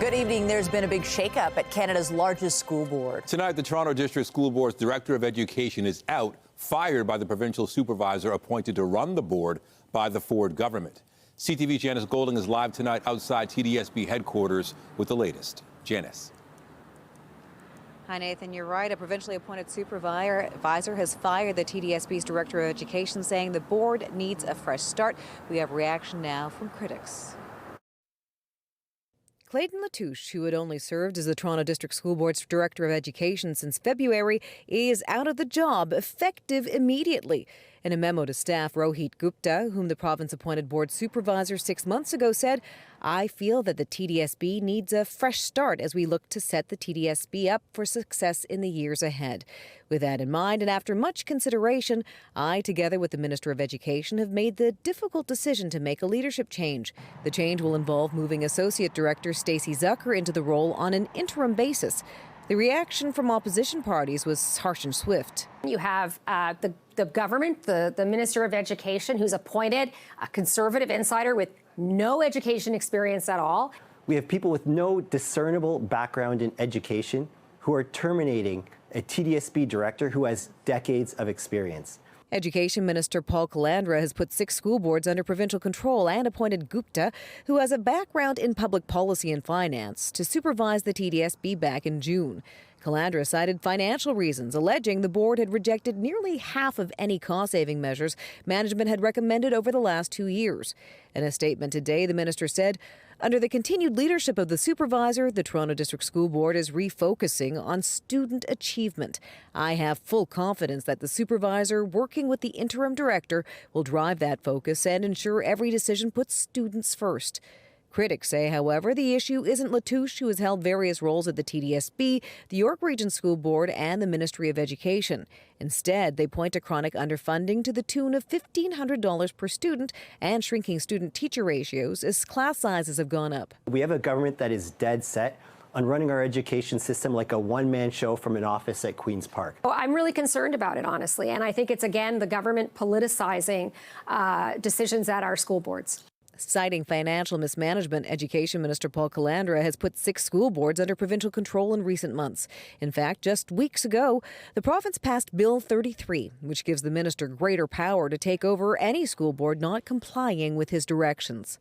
Good evening. There's been a big shakeup at Canada's largest school board. Tonight, the Toronto District School Board's Director of Education is out, fired by the provincial supervisor appointed to run the board by the Ford government. CTV's Janice Golding is live tonight outside TDSB headquarters with the latest. Janice. Hi, Nathan. You're right. A provincially appointed supervisor has fired the TDSB's Director of Education, saying the board needs a fresh start. We have reaction now from critics. Clayton Latouche, who had only served as the Toronto District School Board's Director of Education since February, is out of the job, effective immediately. In a memo to staff, Rohit Gupta, whom the province appointed board supervisor 6 months ago, said, "I feel that the TDSB needs a fresh start as we look to set the TDSB up for success in the years ahead. With that in mind, and after much consideration, I, together with the Minister of Education, have made the difficult decision to make a leadership change. The change will involve moving Associate Director Stacey Zucker into the role on an interim basis." The reaction from opposition parties was harsh and swift. You have the government, the Minister of Education, who's appointed a conservative insider with no education experience at all. We have people with no discernible background in education who are terminating a TDSB director who has decades of experience. Education Minister Paul Calandra has put 6 school boards under provincial control and appointed Gupta, who has a background in public policy and finance, to supervise the TDSB back in June. Calandra cited financial reasons, alleging the board had rejected nearly half of any cost-saving measures management had recommended over the last 2 years. In a statement today, the minister said, "Under the continued leadership of the supervisor, the Toronto District School Board is refocusing on student achievement. I have full confidence that the supervisor, working with the interim director, will drive that focus and ensure every decision puts students first." Critics say, however, the issue isn't Latouche, who has held various roles at the TDSB, the York Region School Board and the Ministry of Education. Instead, they point to chronic underfunding to the tune of $1,500 per student and shrinking student-teacher ratios as class sizes have gone up. We have a government that is dead set on running our education system like a one-man show from an office at Queen's Park. Oh, I'm really concerned about it, honestly. And I think it's, again, the government politicizing decisions at our school boards. Citing financial mismanagement, Education Minister Paul Calandra has put 6 school boards under provincial control in recent months. In fact, just weeks ago, the province passed Bill 33, which gives the minister greater power to take over any school board not complying with his directions.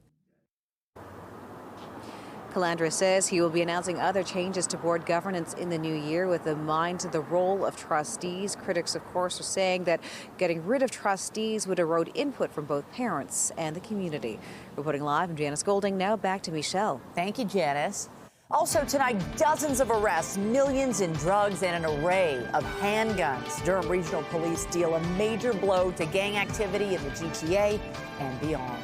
Calandra says he will be announcing other changes to board governance in the new year with a mind to the role of trustees. Critics, of course, are saying that getting rid of trustees would erode input from both parents and the community. Reporting live, I'm Janice Golding. Now back to Michelle. Thank you, Janice. Also tonight, dozens of arrests, millions in drugs, and an array of handguns. Durham Regional Police deal a major blow to gang activity in the GTA and beyond.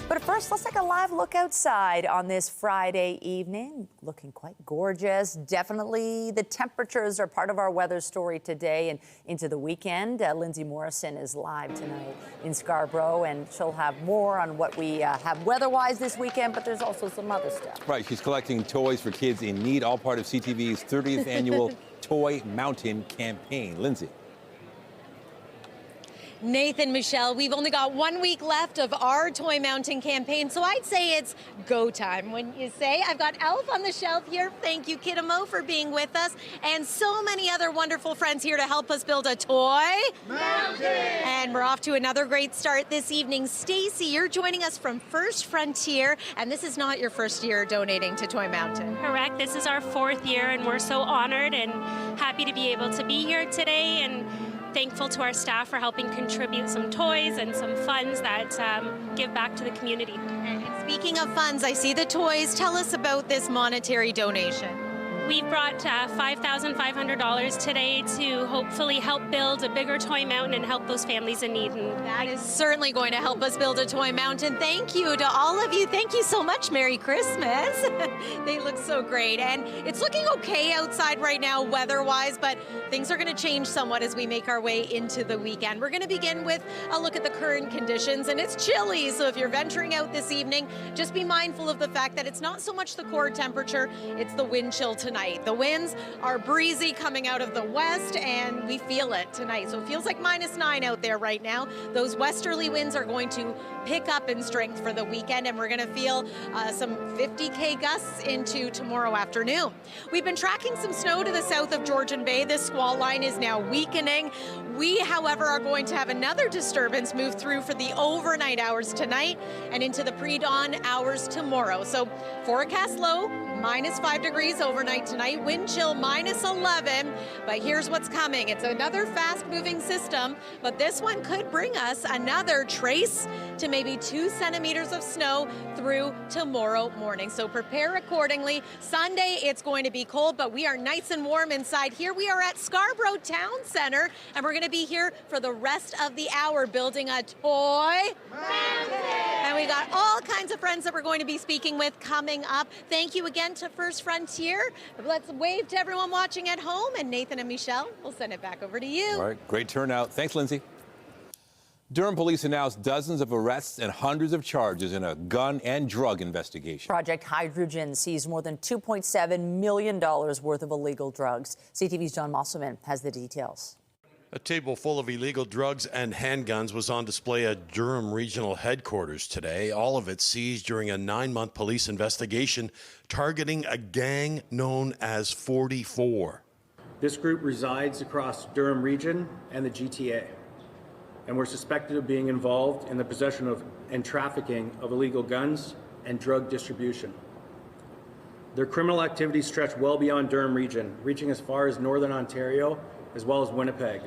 But first, let's take a live look outside on this Friday evening. Looking quite gorgeous. Definitely the temperatures are part of our weather story today and into the weekend. Lindsay Morrison is live tonight in Scarborough, and she'll have more on what we have weather-wise this weekend, but there's also some other stuff. Right, she's collecting toys for kids in need, all part of CTV's 30th annual Toy Mountain campaign. Lindsay. Nathan, Michelle, we've only got 1 week left of our Toy Mountain campaign, so I'd say it's go time. When you say, I've got Elf on the shelf here. Thank you, Kidamo, for being with us, and so many other wonderful friends here to help us build a Toy Mountain. And we're off to another great start this evening. Stacey, you're joining us from First Frontier, and this is not your first year donating to Toy Mountain. Correct. This is our 4th year, and we're so honored and happy to be able to be here today, and thankful to our staff for helping contribute some toys and some funds that give back to the community. And speaking of funds, I see the toys. Tell us about this monetary donation. We brought $5,500 today to hopefully help build a bigger Toy Mountain and help those families in need. And that is certainly going to help us build a Toy Mountain. Thank you to all of you. Thank you so much. Merry Christmas. They look so great. And it's looking okay outside right now weather-wise, but things are going to change somewhat as we make our way into the weekend. We're going to begin with a look at the current conditions, and it's chilly. So if you're venturing out this evening, just be mindful of the fact that it's not so much the core temperature, it's the wind chill tonight. tonight. The winds are breezy coming out of the west, and we feel it tonight. So it feels like -9 out there right now. Those westerly winds are going to pick up in strength for the weekend, and we're going to feel some 50K gusts into tomorrow afternoon. We've been tracking some snow to the south of Georgian Bay. This squall line is now weakening. We, however, are going to have another disturbance move through for the overnight hours tonight and into the pre-dawn hours tomorrow. So forecast low, -5 degrees overnight tonight, wind chill -11. But here's what's coming. It's another fast-moving system, but this one could bring us another trace to maybe 2 centimeters of snow through tomorrow morning. So prepare accordingly. Sunday, it's going to be cold, but we are nice and warm inside here. We are at Scarborough Town Center, and we're going to be here for the rest of the hour building a toy mountain. And we got all kinds of friends that we're going to be speaking with coming up. Thank you again to First Frontier. Let's wave to everyone watching at home, and Nathan and Michelle, we'll send it back over to you. All right, great turnout. Thanks, Lindsay. Durham police announced dozens of arrests and hundreds of charges in a gun and drug investigation. Project Hydrogen seized more than $2.7 million worth of illegal drugs. CTV's John Mosselman has the details. A table full of illegal drugs and handguns was on display at Durham Regional Headquarters today. All of it seized during a 9-month police investigation targeting a gang known as 44. This group resides across Durham Region and the GTA, and were suspected of being involved in the possession of and trafficking of illegal guns and drug distribution. Their criminal activities stretch well beyond Durham Region, reaching as far as Northern Ontario as well as Winnipeg.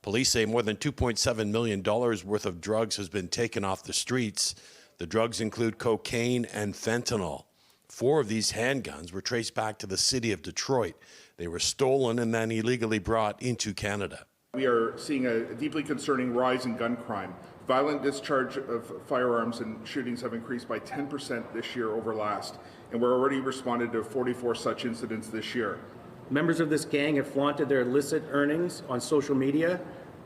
Police say more than $2.7 million worth of drugs has been taken off the streets. The drugs include cocaine and fentanyl. 4 of these handguns were traced back to the city of Detroit. They were stolen and then illegally brought into Canada. We are seeing a deeply concerning rise in gun crime. Violent discharge of firearms and shootings have increased by 10% this year over last, and we're already responded to 44 such incidents this year. Members of this gang have flaunted their illicit earnings on social media,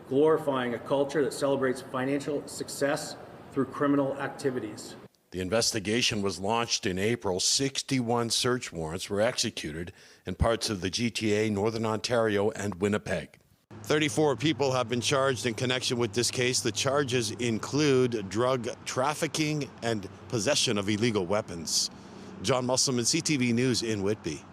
glorifying a culture that celebrates financial success through criminal activities. The investigation was launched in April. 61 search warrants were executed in parts of the GTA, Northern Ontario, and Winnipeg. 34 people have been charged in connection with this case. The charges include drug trafficking and possession of illegal weapons. John Musselman, CTV News in Whitby.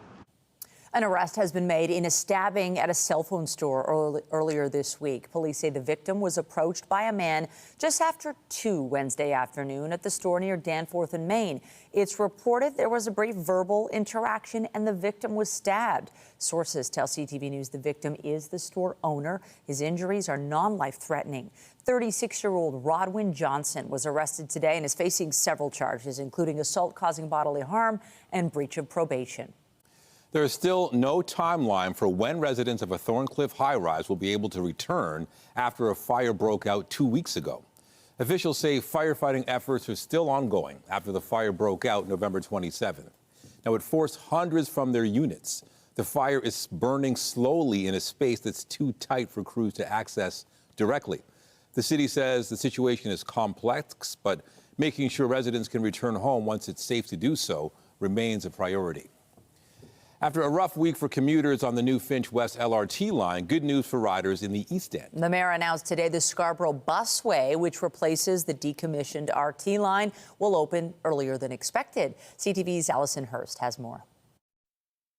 An arrest has been made in a stabbing at a cell phone store earlier this week. Police say the victim was approached by a man just after 2 Wednesday afternoon at the store near Danforth in Maine. It's reported there was a brief verbal interaction and the victim was stabbed. Sources tell CTV News the victim is the store owner. His injuries are non-life-threatening. 36-year-old Rodwin Johnson was arrested today and is facing several charges, including assault causing bodily harm and breach of probation. There is still no timeline for when residents of a Thorncliffe high-rise will be able to return after a fire broke out 2 weeks ago. Officials say firefighting efforts are still ongoing after the fire broke out November 27th. Now, it forced hundreds from their units. The fire is burning slowly in a space that's too tight for crews to access directly. The city says the situation is complex, but making sure residents can return home once it's safe to do so remains a priority. After a rough week for commuters on the new Finch West LRT line, good news for riders in the East End. The mayor announced today the Scarborough Busway, which replaces the decommissioned RT line, will open earlier than expected. CTV's Allison Hurst has more.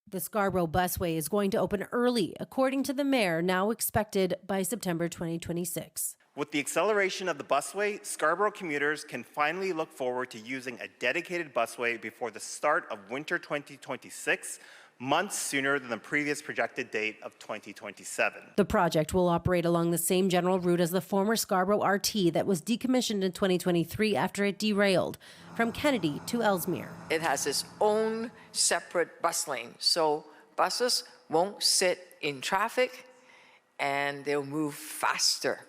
The Scarborough Busway is going to open early, according to the mayor, now expected by September 2026. With the acceleration of the busway, Scarborough commuters can finally look forward to using a dedicated busway before the start of winter 2026, months sooner than the previous projected date of 2027. The project will operate along the same general route as the former Scarborough RT that was decommissioned in 2023 after it derailed from Kennedy to Ellesmere. It has its own separate bus lane, so buses won't sit in traffic and they'll move faster.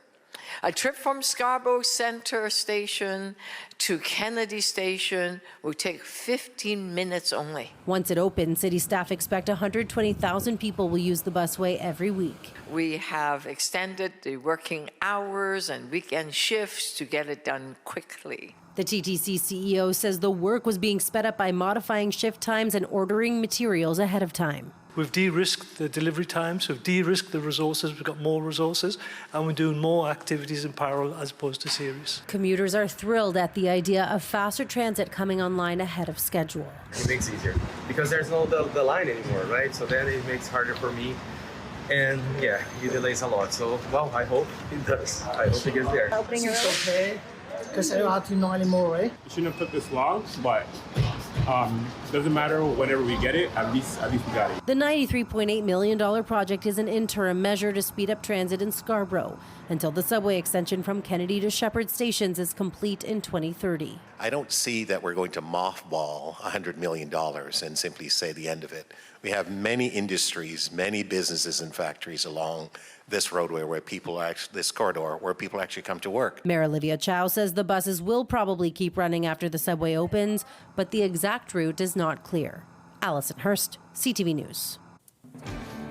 A trip from Scarborough Centre Station to Kennedy Station will take 15 minutes only. Once it opens, city staff expect 120,000 people will use the busway every week. We have extended the working hours and weekend shifts to get it done quickly. The TTC CEO says the work was being sped up by modifying shift times and ordering materials ahead of time. We've de-risked the delivery times, we've de-risked the resources, we've got more resources, and we're doing more activities in parallel as opposed to series. Commuters are thrilled at the idea of faster transit coming online ahead of schedule. It makes it easier because there's no the line anymore, right? So then it makes it harder for me. And yeah, it delays a lot. So, well, I hope it does. I hope it gets there. It's okay, because I don't have to know anymore, right? It shouldn't have took this long, but doesn't matter whenever we get it, at least we got it. The $93.8 million project is an interim measure to speed up transit in Scarborough until the subway extension from Kennedy to Shepherd stations is complete in 2030. I don't see that we're going to mothball $100 million and simply say the end of it. We have many industries, many businesses and factories along this roadway where people are this corridor where people actually come to work. Mayor Olivia Chow says the buses will probably keep running after the subway opens, but the exact route is not clear. Allison Hurst, CTV News.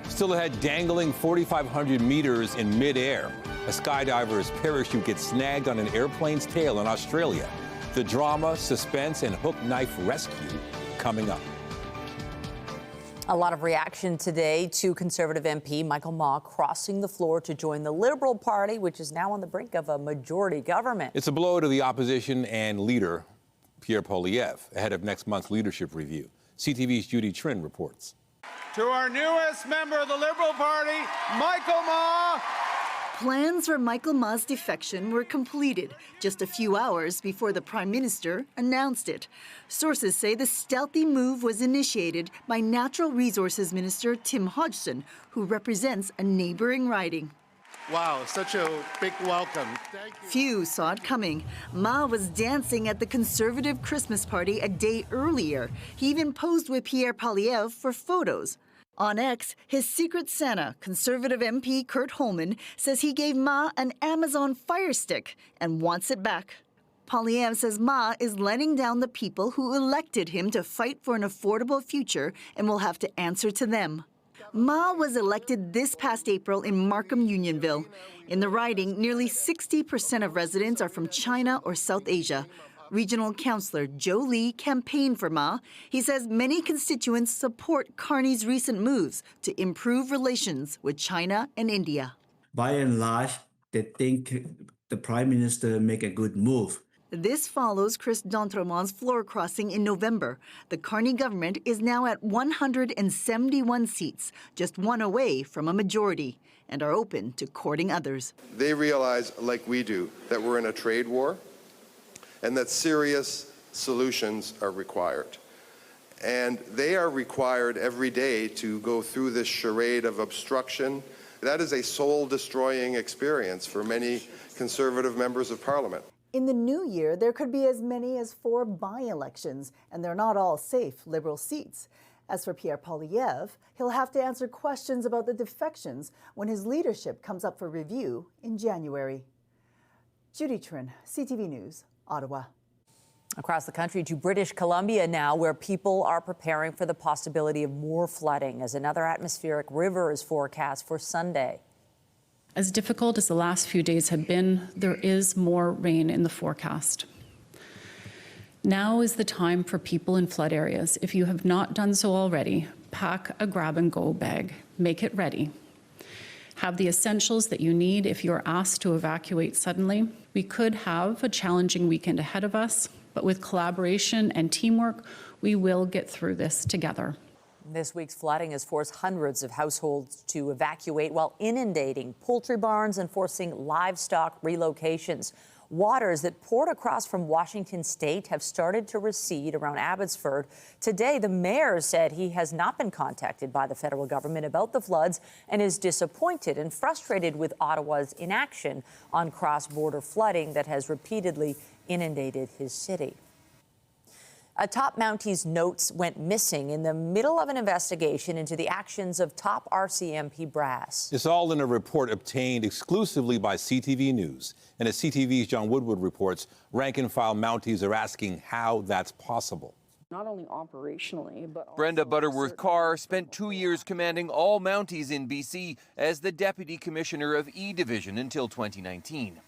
Still ahead, dangling 4,500 meters in midair. A skydiver's parachute gets snagged on an airplane's tail in Australia. The drama, suspense, and hook knife rescue coming up. A lot of reaction today to Conservative MP Michael Ma crossing the floor to join the Liberal Party, which is now on the brink of a majority government. It's a blow to the opposition and leader, Pierre Poilievre, ahead of next month's leadership review. CTV's Judy Trin reports. To our newest member of the Liberal Party, Michael Ma. Plans for Michael Ma's defection were completed just a few hours before the Prime Minister announced it. Sources say the stealthy move was initiated by Natural Resources Minister Tim Hodgson, who represents a neighboring riding. Wow, such a big welcome. Thank you. Few saw it coming. Ma was dancing at the Conservative Christmas party a day earlier. He even posed with Pierre Poilievre for photos. On X, his secret Santa, Conservative MP Kurt Holman, says he gave Ma an Amazon Fire Stick and wants it back. Poilievre says Ma is letting down the people who elected him to fight for an affordable future and will have to answer to them. Ma was elected this past April in Markham Unionville. In the riding, nearly 60% of residents are from China or South Asia. Regional Councillor Joe Lee campaigned for Ma. He says many constituents support Carney's recent moves to improve relations with China and India. By and large, they think the Prime Minister make a good move. This follows Chris D'Entremont's floor crossing in November. The Carney government is now at 171 seats, just one away from a majority, and are open to courting others. They realize, like we do, that we're in a trade war and that serious solutions are required. And they are required every day to go through this charade of obstruction. That is a soul-destroying experience for many Conservative members of Parliament. In the new year, there could be as many as 4 by-elections, and they're not all safe Liberal seats. As for Pierre Poilievre, he'll have to answer questions about the defections when his leadership comes up for review in January. Judy Trin, CTV News, Ottawa. Across the country to British Columbia now, where people are preparing for the possibility of more flooding as another atmospheric river is forecast for Sunday. As difficult as the last few days have been, there is more rain in the forecast. Now is the time for people in flood areas. If you have not done so already, pack a grab-and-go bag. Make it ready. Have the essentials that you need if you are asked to evacuate suddenly. We could have a challenging weekend ahead of us, but with collaboration and teamwork, we will get through this together. This week's flooding has forced hundreds of households to evacuate while inundating poultry barns and forcing livestock relocations. Waters that poured across from Washington state have started to recede around Abbotsford. Today, the mayor said he has not been contacted by the federal government about the floods and is disappointed and frustrated with Ottawa's inaction on cross-border flooding that has repeatedly inundated his city. A top Mounties notes went missing in the middle of an investigation into the actions of top RCMP brass. It's all in a report obtained exclusively by CTV News. And as CTV's John Woodward reports, rank-and-file Mounties are asking how that's possible. Not only operationally, but also Brenda Butterworth Carr spent 2 years commanding all Mounties in BC as the Deputy Commissioner of E Division until 2019.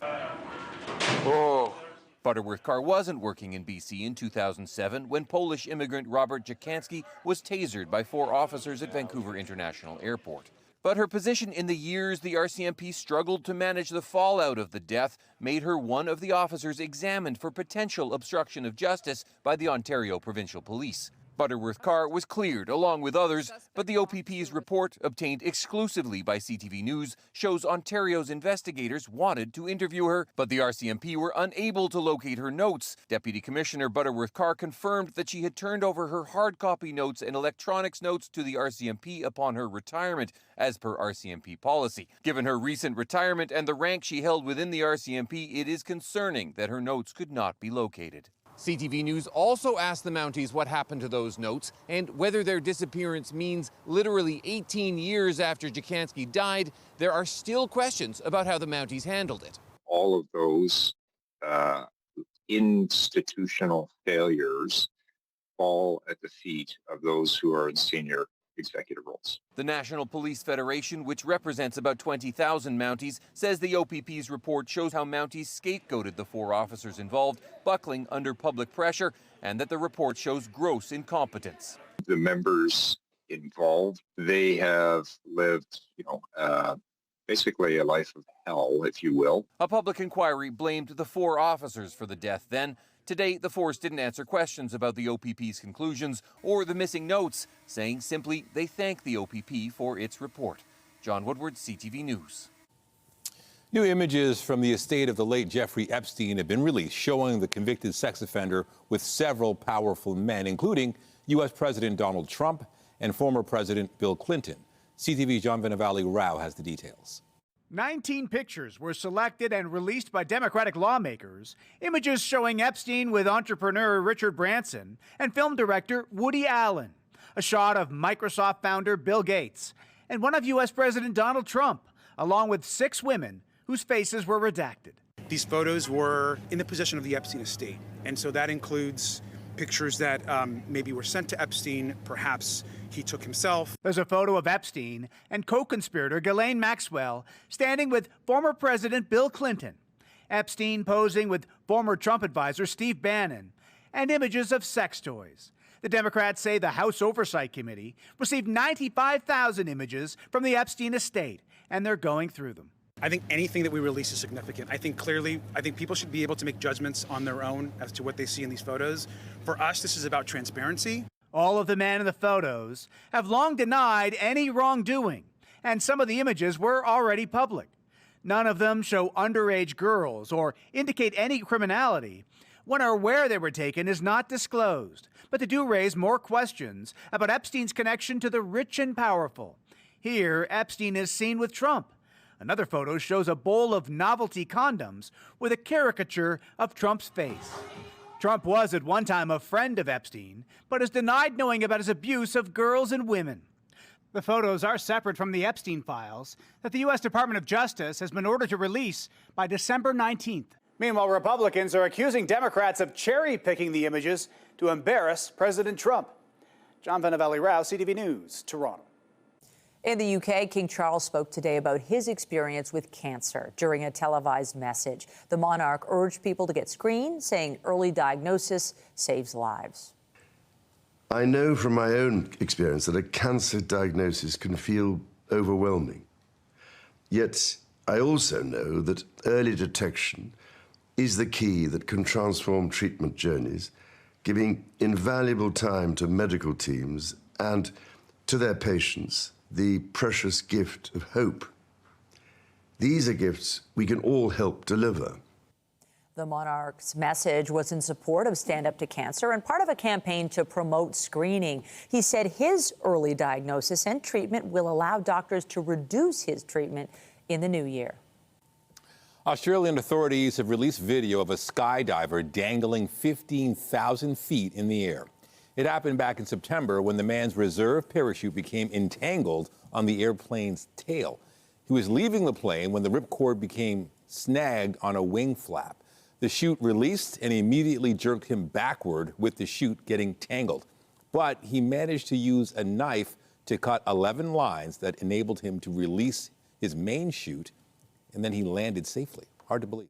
Butterworth Carr wasn't working in BC in 2007 when Polish immigrant Robert Jakanski was tasered by 4 officers at Vancouver International Airport. But her position in the years the RCMP struggled to manage the fallout of the death made her one of the officers examined for potential obstruction of justice by the Ontario Provincial Police. Butterworth Carr was cleared along with others, but the OPP's report, obtained exclusively by CTV News, shows Ontario's investigators wanted to interview her, but the RCMP were unable to locate her notes. Deputy Commissioner Butterworth Carr confirmed that she had turned over her hard copy notes and electronics notes to the RCMP upon her retirement, as per RCMP policy. Given her recent retirement and the rank she held within the RCMP, it is concerning that her notes could not be located. CTV News also asked the Mounties what happened to those notes and whether their disappearance means literally 18 years after Jakanski died, there are still questions about how the Mounties handled it. All of those institutional failures fall at the feet of those who are in senior executive roles. The National Police Federation, which represents about 20,000 Mounties, says the OPP's report shows how Mounties scapegoated the 4 officers involved, buckling under public pressure, and that the report shows gross incompetence. The members involved, they have lived, basically a life of hell, if you will. A public inquiry blamed the 4 officers for the death then. Today, the force didn't answer questions about the OPP's conclusions or the missing notes, saying simply they thank the OPP for its report. John Woodward, CTV News. New images from the estate of the late Jeffrey Epstein have been released, showing the convicted sex offender with several powerful men, including U.S. President Donald Trump and former President Bill Clinton. CTV's John Benavalli-Rao has the details. 19 pictures were selected and released by Democratic lawmakers, images showing Epstein with entrepreneur Richard Branson and film director Woody Allen, a shot of Microsoft founder Bill Gates, and one of U.S. President Donald Trump, along with 6 women whose faces were redacted. These photos were in the possession of the Epstein estate, and so that includes pictures that maybe were sent to Epstein, perhaps he took himself. There's a photo of Epstein and co-conspirator Ghislaine Maxwell standing with former President Bill Clinton, Epstein posing with former Trump advisor Steve Bannon, and images of sex toys. The Democrats say the House Oversight Committee received 95,000 images from the Epstein estate, and they're going through them. I think anything that we release is significant. I think people should be able to make judgments on their own as to what they see in these photos. For us, this is about transparency. All of the men in the photos have long denied any wrongdoing, and some of the images were already public. None of them show underage girls or indicate any criminality. When or where they were taken is not disclosed, but they do raise more questions about Epstein's connection to the rich and powerful. Here, Epstein is seen with Trump. Another photo shows a bowl of novelty condoms with a caricature of Trump's face. Trump was at one time a friend of Epstein, but has denied knowing about his abuse of girls and women. The photos are separate from the Epstein files that the U.S. Department of Justice has been ordered to release by December 19th. Meanwhile, Republicans are accusing Democrats of cherry-picking the images to embarrass President Trump. John Benavalli-Rao, CTV News, Toronto. In the UK, King Charles spoke today about his experience with cancer during a televised message. The monarch urged people to get screened, saying early diagnosis saves lives. I know from my own experience that a cancer diagnosis can feel overwhelming. Yet I also know that early detection is the key that can transform treatment journeys, giving invaluable time to medical teams and to their patients the precious gift of hope. These are gifts we can all help deliver. The monarch's message was in support of Stand Up to Cancer and part of a campaign to promote screening. He said his early diagnosis and treatment will allow doctors to reduce his treatment in the new year. Australian authorities have released video of a skydiver dangling 15,000 feet in the air. It happened back in September when the man's reserve parachute became entangled on the airplane's tail. He was leaving the plane when the ripcord became snagged on a wing flap. The chute released and immediately jerked him backward, with the chute getting tangled. But he managed to use a knife to cut 11 lines that enabled him to release his main chute, and then he landed safely. Hard to believe.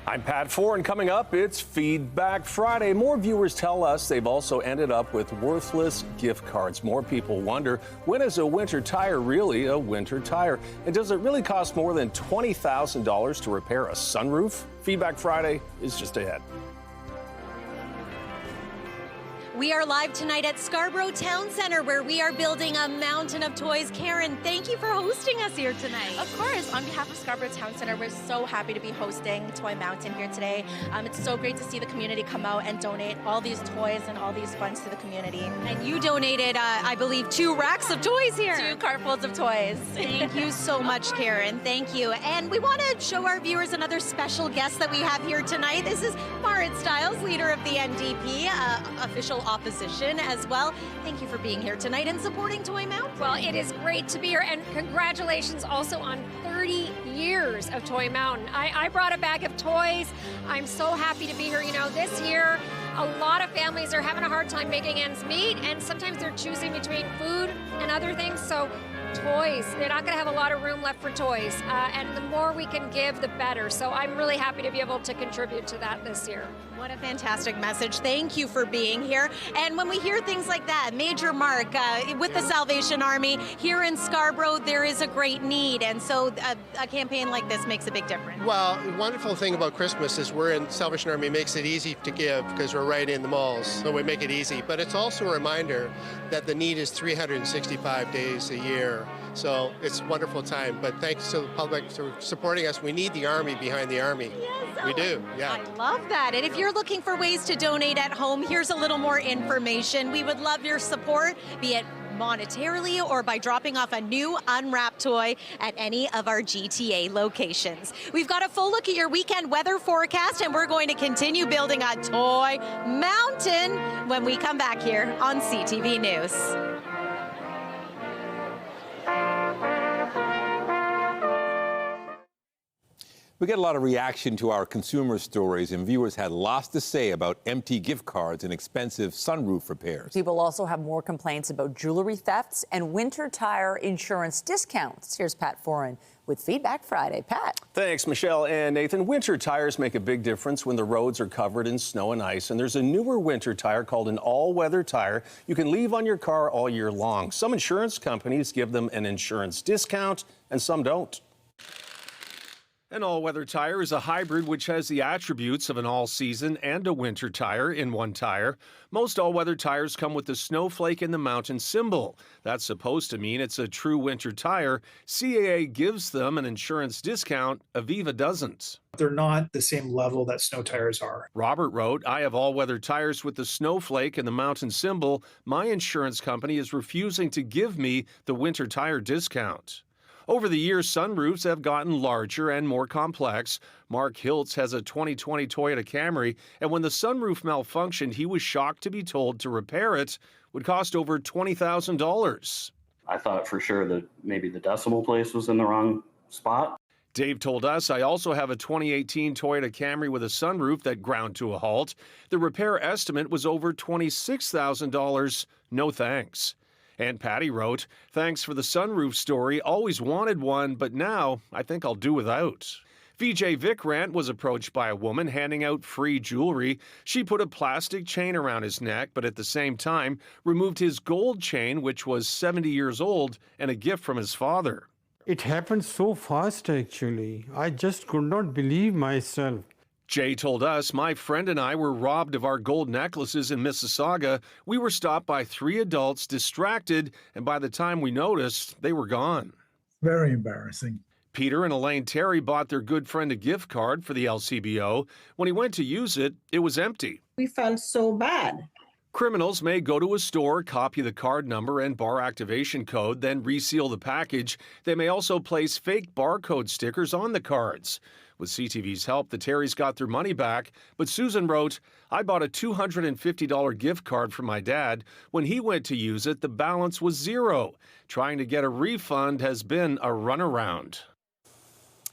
I'm Pat Ford, and coming up, it's Feedback Friday. More viewers tell us they've also ended up with worthless gift cards. More people wonder, when is a winter tire really a winter tire? And does it really cost more than $20,000 to repair a sunroof? Feedback Friday is just ahead. We are live tonight at Scarborough Town Center, where we are building a mountain of toys. Karen, thank you for hosting us here tonight. Of course. On behalf of Scarborough Town Center, we're so happy to be hosting Toy Mountain here today. It's so great to see the community come out and donate all these toys and all these funds to the community. And you donated, I believe, 2 racks of toys here. 2 cartfuls of toys. Thank you so much, Karen. Thank you. And we want to show our viewers another special guest that we have here tonight. This is Marit Stiles, leader of the NDP, official opposition as well. Thank you for being here tonight and supporting Toy Mountain. Well, it is great to be here, and congratulations also on 30 years of Toy Mountain. I brought a bag of toys. I'm so happy to be here. You know, this year, a lot of families are having a hard time making ends meet, and sometimes they're choosing between food and other things. So toys, they're not going to have a lot of room left for toys, and the more we can give, the better. So I'm really happy to be able to contribute to that this year. What a fantastic message. Thank you for being here. And when we hear things like that, Major Mark, with the Salvation Army here in Scarborough, there is a great need. And so a campaign like this makes a big difference. Well, the wonderful thing about Christmas is we're in Salvation Army makes it easy to give because we're right in the malls. So we make it easy. But it's also a reminder that the need is 365 days a year. So it's a wonderful time. But thanks to the public for supporting us. We need the Army behind the Army. Yes, we do, yeah. I love that. And if you're looking for ways to donate at home, here's a little more information. We would love your support, be it monetarily or by dropping off a new unwrapped toy at any of our GTA locations. We've got a full look at your weekend weather forecast, and we're going to continue building a Toy Mountain when we come back here on CTV News. We get a lot of reaction to our consumer stories, and viewers had lots to say about empty gift cards and expensive sunroof repairs. People also have more complaints about jewelry thefts and winter tire insurance discounts. Here's Pat Foran with Feedback Friday. Pat. Thanks, Michelle and Nathan. Winter tires make a big difference when the roads are covered in snow and ice, and there's a newer winter tire called an all-weather tire you can leave on your car all year long. Some insurance companies give them an insurance discount, and some don't. An all-weather tire is a hybrid which has the attributes of an all-season and a winter tire in one tire. Most all-weather tires come with the snowflake and the mountain symbol. That's supposed to mean it's a true winter tire. CAA gives them an insurance discount. Aviva doesn't. They're not the same level that snow tires are. Robert wrote, I have all-weather tires with the snowflake and the mountain symbol. My insurance company is refusing to give me the winter tire discount. Over the years, sunroofs have gotten larger and more complex. Mark Hiltz has a 2020 Toyota Camry, and when the sunroof malfunctioned, he was shocked to be told to repair it would cost over $20,000. I thought for sure that maybe the decimal place was in the wrong spot. Dave told us, I also have a 2018 Toyota Camry with a sunroof that ground to a halt. The repair estimate was over $26,000. No thanks. And Patty wrote, thanks for the sunroof story. Always wanted one, but now I think I'll do without. VJ Vikrant was approached by a woman handing out free jewelry. She put a plastic chain around his neck, but at the same time removed his gold chain, which was 70 years old and a gift from his father. It happened so fast, actually. I just could not believe myself. Jay told us, my friend and I were robbed of our gold necklaces in Mississauga. We were stopped by 3 adults, distracted, and by the time we noticed, they were gone. Very embarrassing. Peter and Elaine Terry bought their good friend a gift card for the LCBO. When he went to use it, it was empty. We felt so bad. Criminals may go to a store, copy the card number and bar activation code, then reseal the package. They may also place fake barcode stickers on the cards. With CTV's help, the Terrys got their money back, but Susan wrote, "I bought a $250 gift card for my dad. When he went to use it, the balance was zero. Trying to get a refund has been a runaround."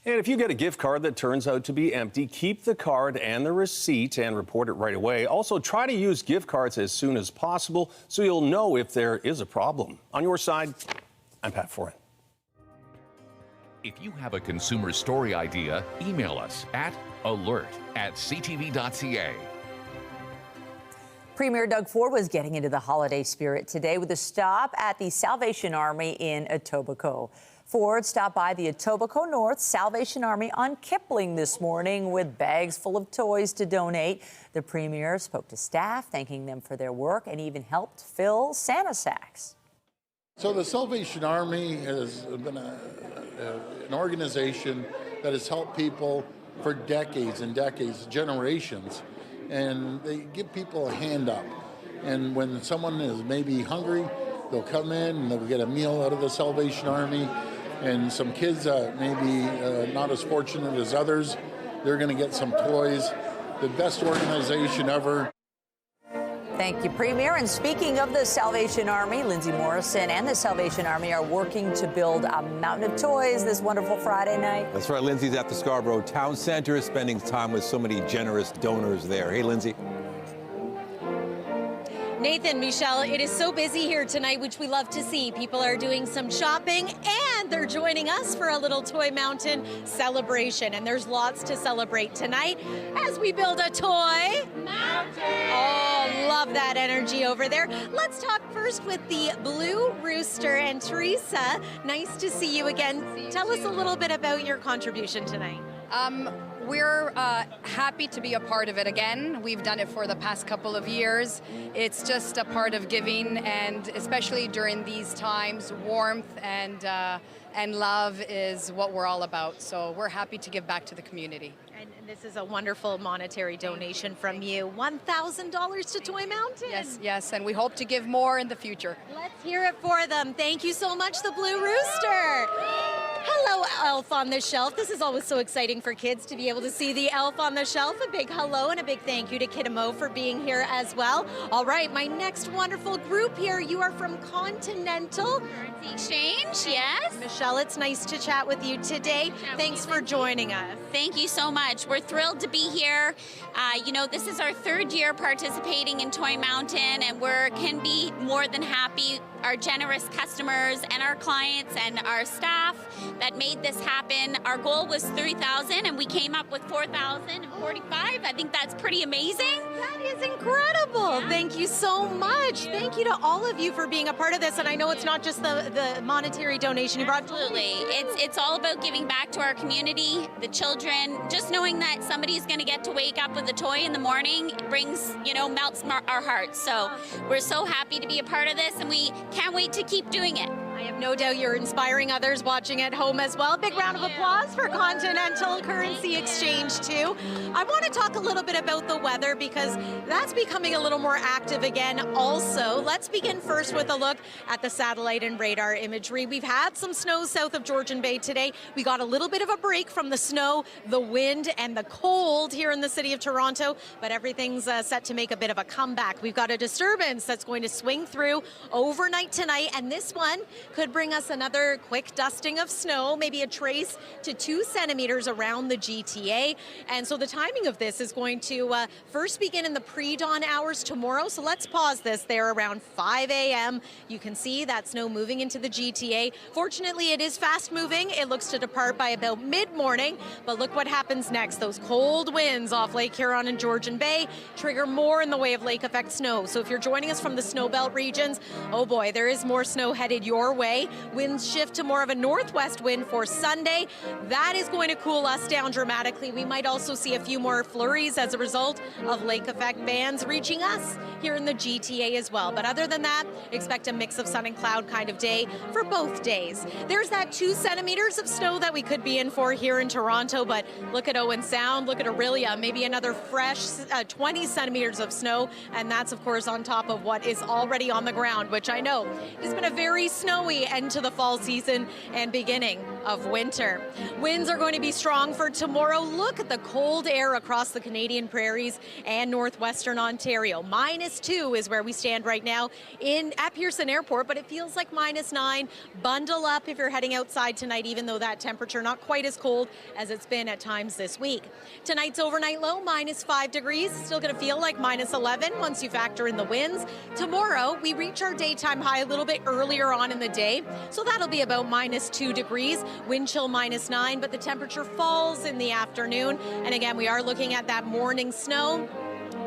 And if you get a gift card that turns out to be empty, keep the card and the receipt and report it right away. Also, try to use gift cards as soon as possible so you'll know if there is a problem. On your side, I'm Pat Foran. If you have a consumer story idea, email us at alert@ctv.ca. Premier Doug Ford was getting into the holiday spirit today with a stop at the Salvation Army in Etobicoke. Ford stopped by the Etobicoke North Salvation Army on Kipling this morning with bags full of toys to donate. The Premier spoke to staff, thanking them for their work, and even helped fill Santa sacks. So the Salvation Army has been an organization that has helped people for decades and decades, generations, and they give people a hand up. And when someone is maybe hungry, they'll come in and they'll get a meal out of the Salvation Army. And some kids maybe not as fortunate as others, they're going to get some toys. The best organization ever. Thank you, Premier. And speaking of the Salvation Army, Lindsay Morrison and the Salvation Army are working to build a mountain of toys this wonderful Friday night. That's right. Lindsay's at the Scarborough Town Center, spending time with so many generous donors there. Hey, Lindsay. Nathan, Michelle, it is so busy here tonight, which we love to see. People are doing some shopping and they're joining us for a little Toy Mountain celebration. And there's lots to celebrate tonight as we build a Toy Mountain. Oh, love that energy over there. Let's talk first with the Blue Rooster and Teresa. Nice to see you again. Tell us a little bit about your contribution tonight. We're happy to be a part of it again. We've done it for the past couple of years. It's just a part of giving, and especially during these times, warmth and love is what we're all about. So we're happy to give back to the community. And this is a wonderful monetary donation from you. $1,000 to Toy Mountain. Yes, and we hope to give more in the future. Let's hear it for them. Thank you so much, the Blue Rooster. Hello, Elf on the Shelf. This is always so exciting for kids to be able to see the Elf on the Shelf. A big hello and a big thank you to Kid Mo for being here as well. All right, my next wonderful group here. You are from Continental Currency Exchange, yes. Michelle, it's nice to chat with you today. Thanks for joining us. Thank you so much. We're thrilled to be here. This is our third year participating in Toy Mountain, and we can be more than happy. Our generous customers and our clients and our staff that made this happen. Our goal was 3,000 and we came up with 4,045. I think that's pretty amazing. That is incredible. Yeah. Thank you so much. Thank you to all of you for being a part of this. And I know it's not just the monetary donation you brought. Absolutely. It's all about giving back to our community, the children. Just knowing that somebody's going to get to wake up with a toy in the morning brings, melts our hearts. So we're so happy to be a part of this, and we can't wait to keep doing it. I have no doubt you're inspiring others watching at home as well. Big round of applause for Continental Currency Exchange too. I want to talk a little bit about the weather because that's becoming a little more active again also. Let's begin first with a look at the satellite and radar imagery. We've had some snow south of Georgian Bay today. We got a little bit of a break from the snow, the wind, and the cold here in the city of Toronto, but everything's set to make a bit of a comeback. We've got a disturbance that's going to swing through overnight tonight, and this one could bring us another quick dusting of snow, maybe a trace to 2 centimeters around the GTA. And so the timing of this is going to first begin in the pre-dawn hours tomorrow. So let's pause this there around 5 a.m. You can see that snow moving into the GTA. Fortunately, it is fast moving. It looks to depart by about mid-morning. But look what happens next. Those cold winds off Lake Huron and Georgian Bay trigger more in the way of lake effect snow. So if you're joining us from the snowbelt regions, oh boy, there is more snow headed your way. Winds shift to more of a northwest wind for Sunday. That is going to cool us down dramatically. We might also see a few more flurries as a result of lake effect bands reaching us here in the GTA as well. But other than that, expect a mix of sun and cloud kind of day for both days. There's that 2 centimeters of snow that we could be in for here in Toronto, but look at Owen Sound, look at Aurelia, maybe another fresh 20 centimeters of snow, and that's of course on top of what is already on the ground, which I know has been a very snowy end to the fall season and beginning of winter. Winds are going to be strong for tomorrow. Look at the cold air across the Canadian prairies and northwestern Ontario. -2 is where we stand right now at Pearson Airport, but it feels like -9. Bundle up if you're heading outside tonight, even though that temperature not quite as cold as it's been at times this week. Tonight's overnight low, -5 degrees. Still going to feel like -11 once you factor in the winds. Tomorrow, we reach our daytime high a little bit earlier on in the day, so that'll be about -2 degrees. Wind chill -9, but the temperature falls in the afternoon. And again, we are looking at that morning snow.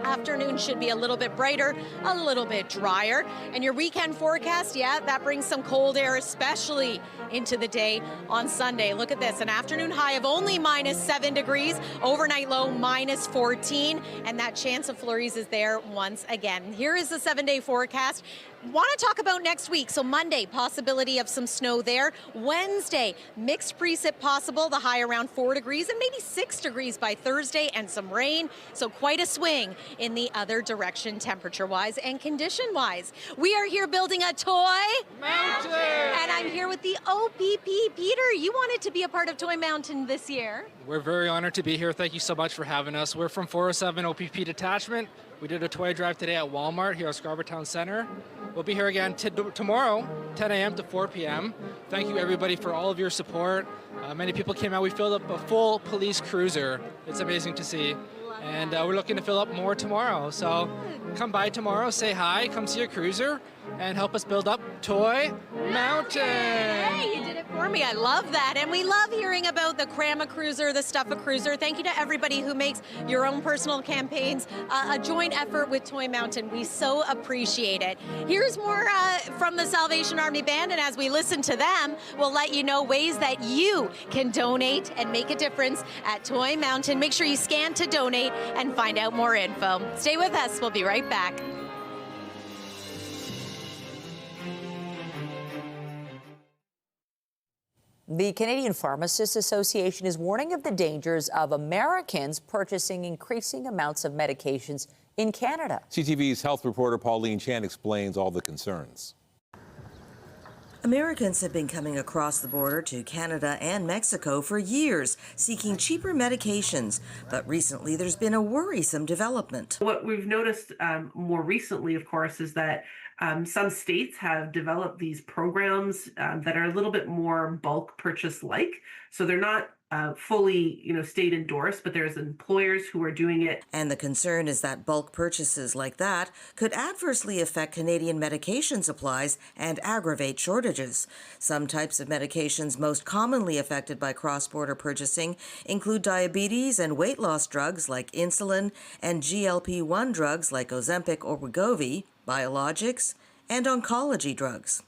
Afternoon should be a little bit brighter, a little bit drier. And your weekend forecast, yeah, that brings some cold air, especially into the day on Sunday. Look at this, an afternoon high of only -7 degrees, overnight low -14, and that chance of flurries is there once again. Here is the 7-day forecast. Want to talk about next week. So Monday, possibility of some snow there. Wednesday, mixed precip possible, the high around 4 degrees and maybe 6 degrees by Thursday, and some rain. So quite a swing in the other direction temperature-wise and condition-wise. We are here building a toy mountain. And I'm here with the OPP. Peter, you wanted to be a part of Toy Mountain this year. We're very honored to be here. Thank you so much for having us. We're from 407 OPP Detachment. We did a toy drive today at Walmart here at Scarborough Town Center. We'll be here again tomorrow, 10 a.m. to 4 p.m. Thank you, everybody, for all of your support. Many people came out. We filled up a full police cruiser. It's amazing to see. And we're looking to fill up more tomorrow. So come by tomorrow, say hi, come see your cruiser, and help us build up Toy Mountain. Hey, you did it for me. I love that. And we love hearing about the Cram a Cruiser, the Stuff a Cruiser. Thank you to everybody who makes your own personal campaigns a joint effort with Toy Mountain. We so appreciate it. Here's more from the Salvation Army Band, and as we listen to them, we'll let you know ways that you can donate and make a difference at Toy Mountain. Make sure you scan to donate and find out more info. Stay with us. We'll be right back. The Canadian Pharmacists Association is warning of the dangers of Americans purchasing increasing amounts of medications in Canada. CTV's health reporter Pauline Chan explains all the concerns. Americans have been coming across the border to Canada and Mexico for years, seeking cheaper medications. But recently, there's been a worrisome development. What we've noticed more recently, of course, is that some states have developed these programs that are a little bit more bulk purchase-like. So they're not fully, state endorsed, but there's employers who are doing it. And the concern is that bulk purchases like that could adversely affect Canadian medication supplies and aggravate shortages. Some types of medications most commonly affected by cross-border purchasing include diabetes and weight loss drugs like insulin and GLP-1 drugs like Ozempic or Wegovy, biologics, and oncology drugs.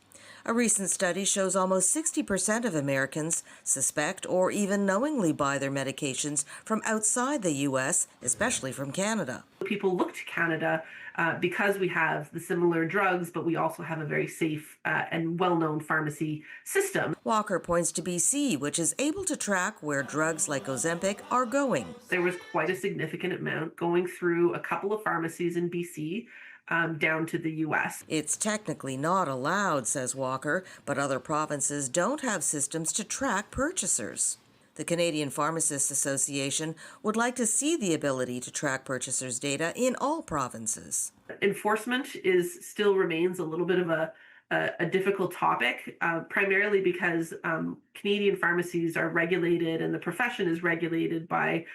A recent study shows almost 60% of Americans suspect or even knowingly buy their medications from outside the U.S., especially from Canada. People look to Canada because we have the similar drugs, but we also have a very safe and well-known pharmacy system. Walker points to BC, which is able to track where drugs like Ozempic are going. There was quite a significant amount going through a couple of pharmacies in BC. Down to the U.S. It's technically not allowed, says Walker, but other provinces don't have systems to track purchasers. The Canadian Pharmacists Association would like to see the ability to track purchasers' data in all provinces. Enforcement still remains a little bit of a difficult topic, primarily because Canadian pharmacies are regulated and the profession is regulated by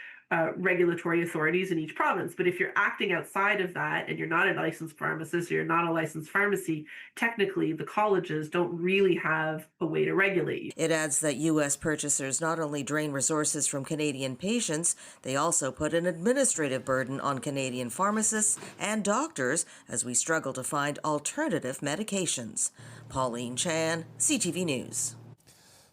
regulatory authorities in each province. But if you're acting outside of that and you're not a licensed pharmacist or you're not a licensed pharmacy, technically the colleges don't really have a way to regulate you. It adds that U.S. purchasers not only drain resources from Canadian patients, they also put an administrative burden on Canadian pharmacists and doctors as we struggle to find alternative medications. Pauline Chan, CTV News.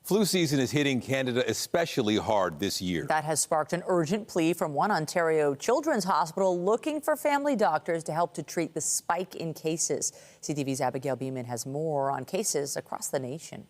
Flu season is hitting Canada especially hard this year. That has sparked an urgent plea from one Ontario children's hospital looking for family doctors to help to treat the spike in cases. CTV's Abigail Beeman has more on cases across the nation.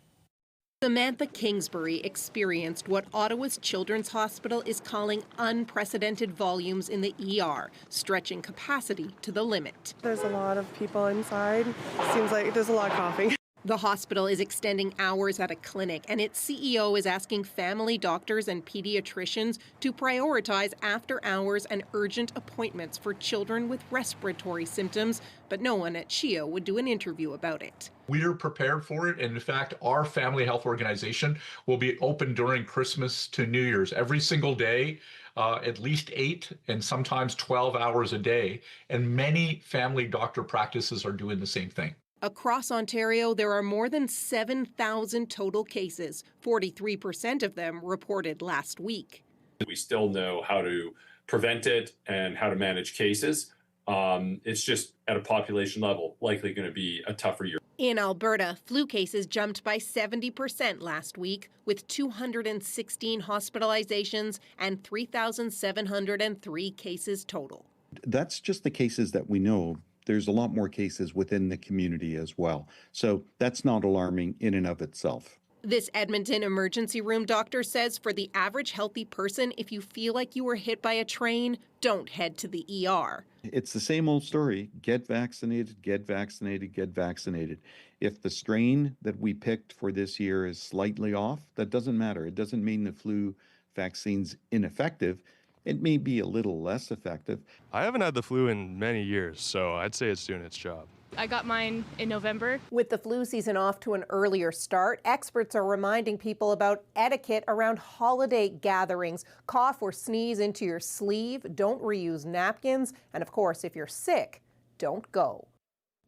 Samantha Kingsbury experienced what Ottawa's Children's Hospital is calling unprecedented volumes in the ER, stretching capacity to the limit. There's a lot of people inside. Seems like there's a lot of coughing. The hospital is extending hours at a clinic, and its CEO is asking family doctors and pediatricians to prioritize after-hours and urgent appointments for children with respiratory symptoms, but no one at CHEO would do an interview about it. We're prepared for it, and in fact, our family health organization will be open during Christmas to New Year's every single day, at least 8 and sometimes 12 hours a day, and many family doctor practices are doing the same thing. Across Ontario, there are more than 7,000 total cases, 43% of them reported last week. We still know how to prevent it and how to manage cases. It's just at a population level, likely going to be a tougher year. In Alberta, flu cases jumped by 70% last week, with 216 hospitalizations and 3,703 cases total. That's just the cases that we know. There's a lot more cases within the community as well. So that's not alarming in and of itself. This Edmonton emergency room doctor says for the average healthy person, if you feel like you were hit by a train, don't head to the ER. It's the same old story. Get vaccinated, get vaccinated, get vaccinated. If the strain that we picked for this year is slightly off, that doesn't matter. It doesn't mean the flu vaccine's ineffective. It may be a little less effective. I haven't had the flu in many years, so I'd say it's doing its job. I got mine in November. With the flu season off to an earlier start, experts are reminding people about etiquette around holiday gatherings. Cough or sneeze into your sleeve, don't reuse napkins, and of course, if you're sick, don't go.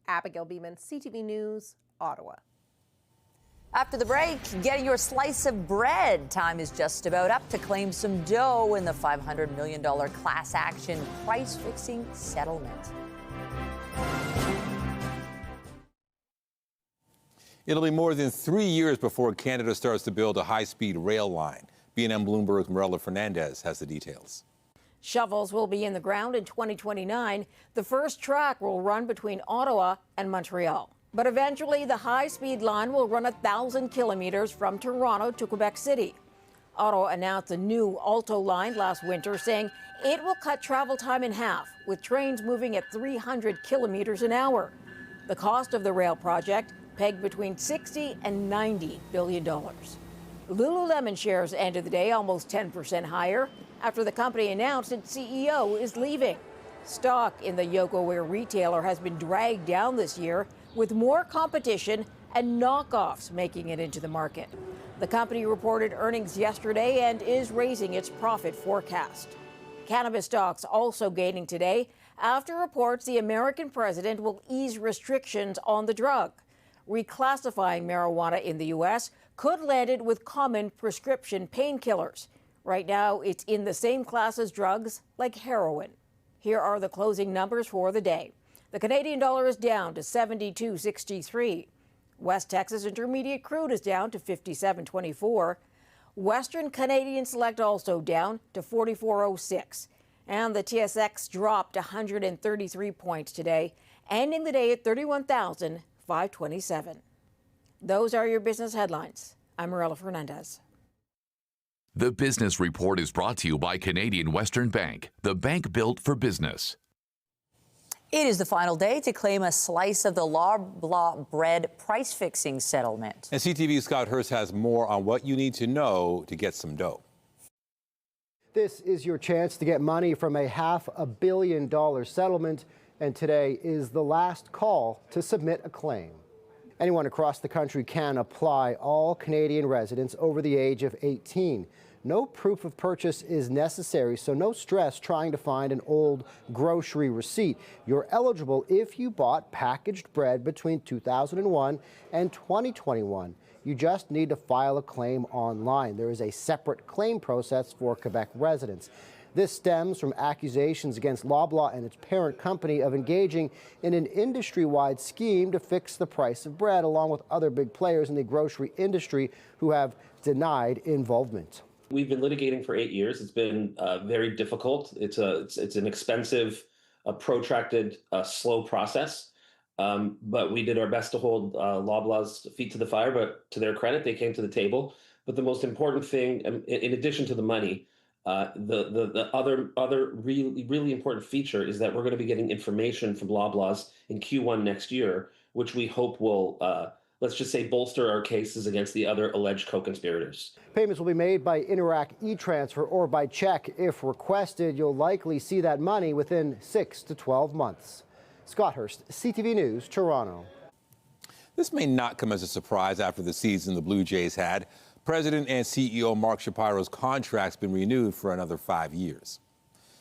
Abigail Beeman, CTV News, Ottawa. After the break, getting your slice of bread. Time is just about up to claim some dough in the $500 million class action price-fixing settlement. It'll be more than 3 years before Canada starts to build a high-speed rail line. BNN Bloomberg's Marella Fernandez has the details. Shovels will be in the ground in 2029. The first track will run between Ottawa and Montreal. But eventually, the high-speed line will run 1,000 kilometers from Toronto to Quebec City. Ottawa announced a new Alto line last winter, saying it will cut travel time in half, with trains moving at 300 kilometers an hour. The cost of the rail project pegged between $60 and $90 billion. Lululemon shares ended the day almost 10% higher after the company announced its CEO is leaving. Stock in the yoga-wear retailer has been dragged down this year, with more competition and knockoffs making it into the market. The company reported earnings yesterday and is raising its profit forecast. Cannabis stocks also gaining today after reports the American president will ease restrictions on the drug. Reclassifying marijuana in the U.S. could land it with common prescription painkillers. Right now, it's in the same class as drugs like heroin. Here are the closing numbers for the day. The Canadian dollar is down to 72.63. West Texas Intermediate crude is down to 57.24. Western Canadian Select also down to 44.06. And the TSX dropped 133 points today, ending the day at 31,527. Those are your business headlines. I'm Marella Fernandez. The Business Report is brought to you by Canadian Western Bank, the bank built for business. It is the final day to claim a slice of the Loblaw bread price-fixing settlement. And CTV's Scott Hurst has more on what you need to know to get some dough. This is your chance to get money from a $500 million settlement, and today is the last call to submit a claim. Anyone across the country can apply, all Canadian residents over the age of 18. No proof of purchase is necessary, so no stress trying to find an old grocery receipt. You're eligible if you bought packaged bread between 2001 and 2021. You just need to file a claim online. There is a separate claim process for Quebec residents. This stems from accusations against Loblaw and its parent company of engaging in an industry-wide scheme to fix the price of bread, along with other big players in the grocery industry who have denied involvement. We've been litigating for 8 years. It's been very difficult. It's an expensive, protracted, slow process. But we did our best to hold Loblaw's feet to the fire. But to their credit, they came to the table. But the most important thing, in addition to the money, the other really important feature is that we're going to be getting information from Loblaws in Q1 next year, which we hope will, let's just say, bolster our cases against the other alleged co-conspirators. Payments will be made by Interac e-transfer or by check. If requested, you'll likely see that money within 6 to 12 months. Scott Hurst, CTV News, Toronto. This may not come as a surprise after the season the Blue Jays had. President and CEO Mark Shapiro's contract's been renewed for another 5 years.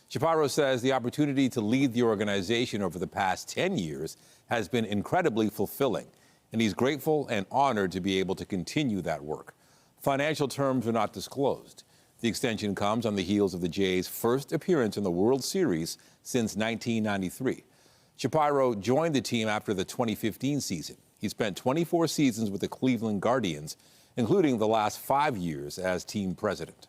Shapiro says the opportunity to lead the organization over the past 10 years has been incredibly fulfilling, and he's grateful and honored to be able to continue that work. Financial terms are not disclosed. The extension comes on the heels of the Jays' first appearance in the World Series since 1993. Shapiro joined the team after the 2015 season. He spent 24 seasons with the Cleveland Guardians, including the last 5 years as team president.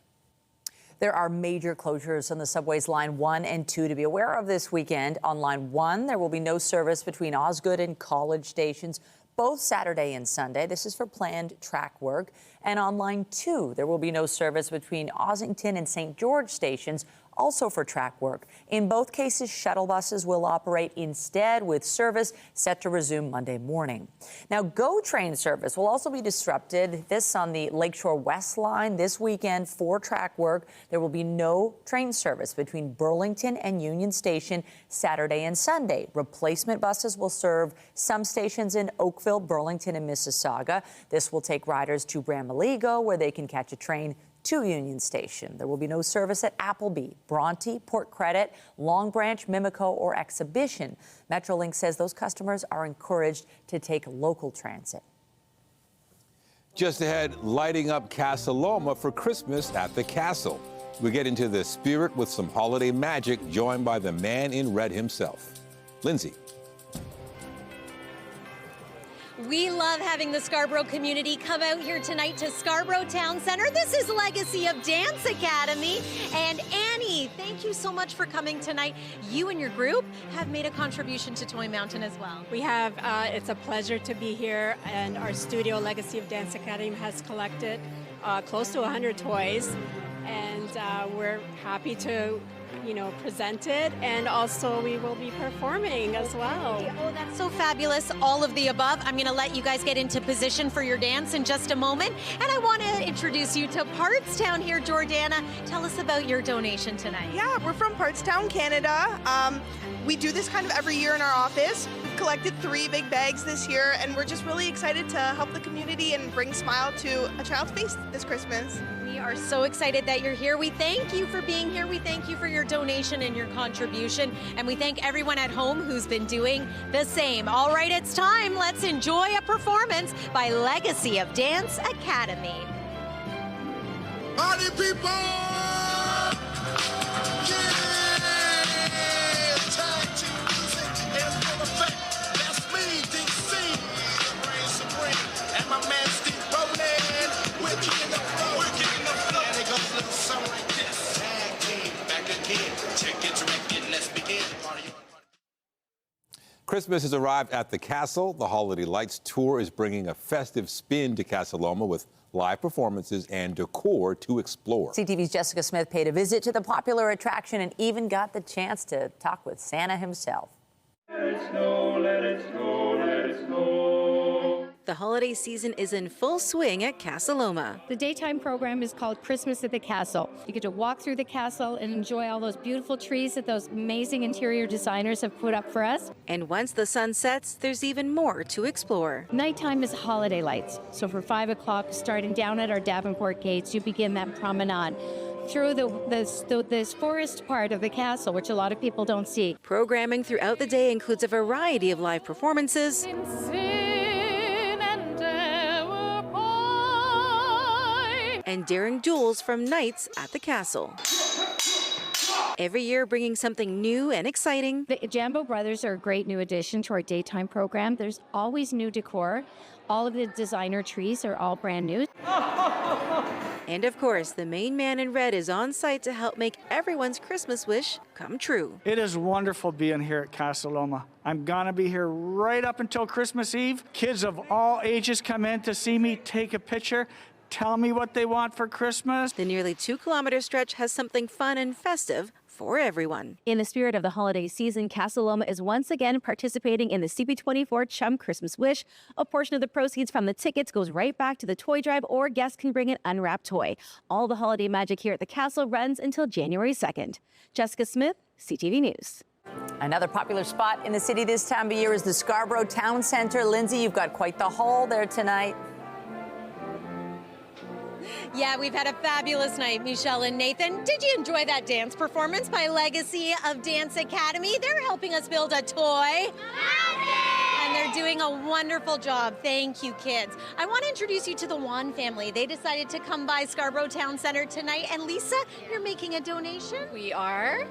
There are major closures on the subway's Line 1 and 2 to be aware of this weekend. On Line 1, there will be no service between Osgood and College stations both Saturday and Sunday. This is for planned track work. And on Line 2, there will be no service between Ossington and St. George stations, also for track work. In both cases, shuttle buses will operate instead, with service set to resume Monday morning. Now, GO train service will also be disrupted. This on the Lakeshore West line this weekend for track work. There will be no train service between Burlington and Union Station Saturday and Sunday. Replacement buses will serve some stations in Oakville, Burlington, and Mississauga. This will take riders to Bramaligo, where they can catch a train to Union Station. There will be no service at Appleby, Bronte, Port Credit, Long Branch, Mimico, or Exhibition. Metrolink says those customers are encouraged to take local transit. Just ahead, lighting up Casa Loma for Christmas at the Castle. We get into the spirit with some holiday magic, joined by the man in red himself. Lindsay. We love having the Scarborough community come out here tonight to Scarborough Town Centre. This is Legacy of Dance Academy. And Annie, thank you so much for coming tonight. You and your group have made a contribution to Toy Mountain as well. We have, it's a pleasure to be here, and our studio, Legacy of Dance Academy, has collected close to 100 toys, and we're happy to present it, and also we will be performing as well. Oh, that's so fabulous. All of the above. I'm going to let you guys get into position for your dance in just a moment, and I want to introduce you to Partstown here. Jordana, tell us about your donation tonight. Yeah, we're from Partstown, Canada. We do this kind of every year in our office. We've collected 3 big bags this year, and we're just really excited to help the community and bring smile to a child's face this Christmas. We are so excited that you're here. We thank you for being here. We thank you for your donation and your contribution. And we thank everyone at home who's been doing the same. All right, it's time. Let's enjoy a performance by Legacy of Dance Academy. Party people! Yeah! Time to music is full effect. That's me, DC. Reign supreme. And my man Steve Bowman. We're kicking the flow. We're kicking the flow. And it goes a little something like this. Tag team, back again. Check it directly and let's begin. Party on. Christmas has arrived at the Castle. The Holiday Lights Tour is bringing a festive spin to Casa Loma with live performances and decor to explore. CTV's Jessica Smith paid a visit to the popular attraction and even got the chance to talk with Santa himself. Let it snow, let it snow, let it snow. The holiday season is in full swing at Casa Loma. The daytime program is called Christmas at the Castle. You get to walk through the castle and enjoy all those beautiful trees that those amazing interior designers have put up for us. And once the sun sets, there's even more to explore. Nighttime is holiday lights. So for 5 o'clock, starting down at our Davenport gates, you begin that promenade through this forest part of the castle, which a lot of people don't see. Programming throughout the day includes a variety of live performances, and daring duels from knights at the castle. Every year bringing something new and exciting. The Jambo Brothers are a great new addition to our daytime program. There's always new decor. All of the designer trees are all brand new. And of course, the main man in red is on site to help make everyone's Christmas wish come true. It is wonderful being here at Casa Loma. I'm gonna be here right up until Christmas Eve. Kids of all ages come in to see me, take a picture, tell me what they want for Christmas. The nearly 2-kilometer stretch has something fun and festive for everyone. In the spirit of the holiday season, Casa Loma is once again participating in the CP24 Chum Christmas Wish. A portion of the proceeds from the tickets goes right back to the toy drive, or guests can bring an unwrapped toy. All the holiday magic here at the castle runs until January 2nd. Jessica Smith, CTV News. Another popular spot in the city this time of year is the Scarborough Town Center. Lindsay, you've got quite the haul there tonight. Yeah, we've had a fabulous night, Michelle and Nathan. Did you enjoy that dance performance by Legacy of Dance Academy? They're helping us build a toy. And they're doing a wonderful job. Thank you, kids. I want to introduce you to the Wan family. They decided to come by Scarborough Town Center tonight. And Lisa, you're making a donation? We are.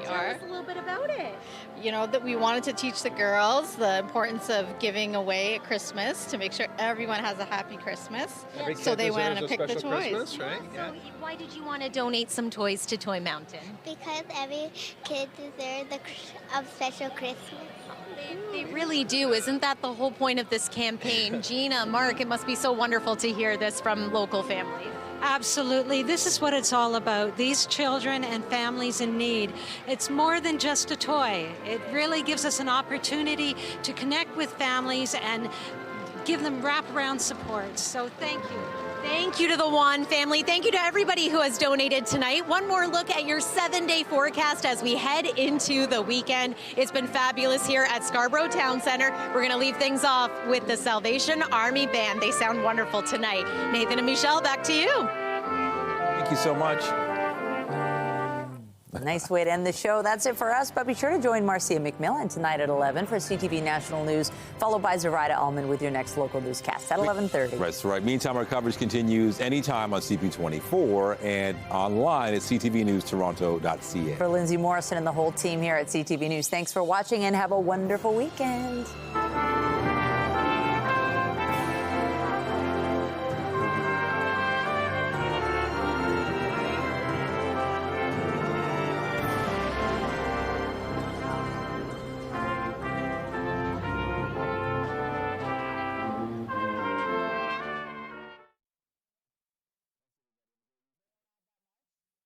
Tell us a little bit about it. You know, that we wanted to teach the girls the importance of giving away at Christmas to make sure everyone has a happy Christmas. Every so they went and picked the toys. Christmas, right? So why did you want to donate some toys to Toy Mountain? Because every kid deserves a special Christmas. They really do. Isn't that the whole point of this campaign? Gina, Mark, it must be so wonderful to hear this from local families. Absolutely. This is what it's all about. These children and families in need. It's more than just a toy. It really gives us an opportunity to connect with families and give them wraparound support. So thank you. Thank you to the Wan family. Thank you to everybody who has donated tonight. One more look at your 7-day forecast as we head into the weekend. It's been fabulous here at Scarborough Town Center. We're going to leave things off with the Salvation Army Band. They sound wonderful tonight. Nathan and Michelle, back to you. Thank you so much. Nice way to end the show. That's it for us, but be sure to join Marcia McMillan tonight at 11 for CTV National News, followed by Zoraida Allman with your next local newscast at 11:30. That's right. Meantime, our coverage continues anytime on CP24 and online at ctvnewstoronto.ca. For Lindsay Morrison and the whole team here at CTV News, thanks for watching and have a wonderful weekend.